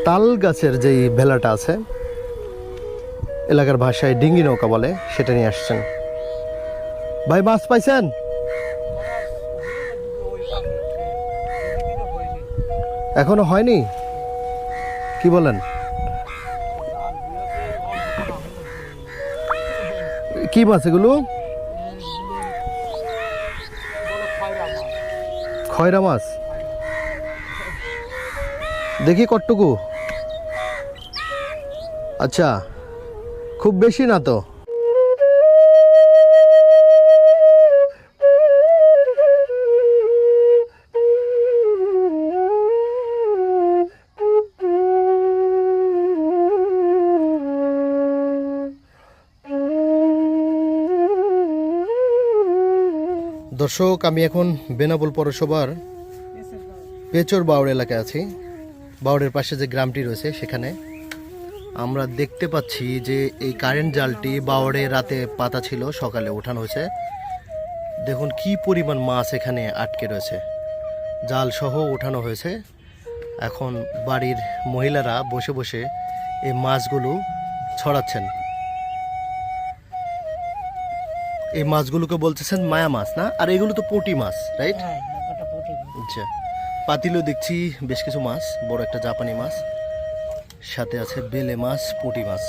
তাল গাছের যেই ভেলাটা আছে, এলাকার ভাষায় ডিঙ্গি নৌকা বলে, সেটা নিয়ে আসছেন। ভাই মাছ পাইছেন? এখনো হয়নি? কি বলেন? কি মাছ এগুলো? খয়রা মাছ। দেখি কতটুকু। আচ্ছা, খুব বেশি না তো? দর্শক, আমি এখন বেনাপোল পৌরসভার পেচর বাউড় এলাকায় আছি। বাউড়ের পাশে যে গ্রামটি রয়েছে সেখানে আমরা দেখতে পাচ্ছি যে এই কারেন্ট জালটি বাউড়ে রাতে পাতা ছিল, সকালে ওঠানো হয়েছে। দেখুন কি পরিমাণ মাছ এখানে আটকে রয়েছে, জাল সহ ওঠানো হয়েছে। এখন বাড়ির মহিলারা বসে বসে এই মাছগুলো ছড়াচ্ছেন। এই মাছগুলোকে বলতেছেন মায়া মাছ না? আর এগুলো তো পুঁটি মাছ, রাইট? আচ্ছা, পাতিলেও দেখছি বেশ কিছু মাছ, বড় একটা জাপানি মাছ, সাথে আছে বেলে মাছ, পুঁটি মাছ।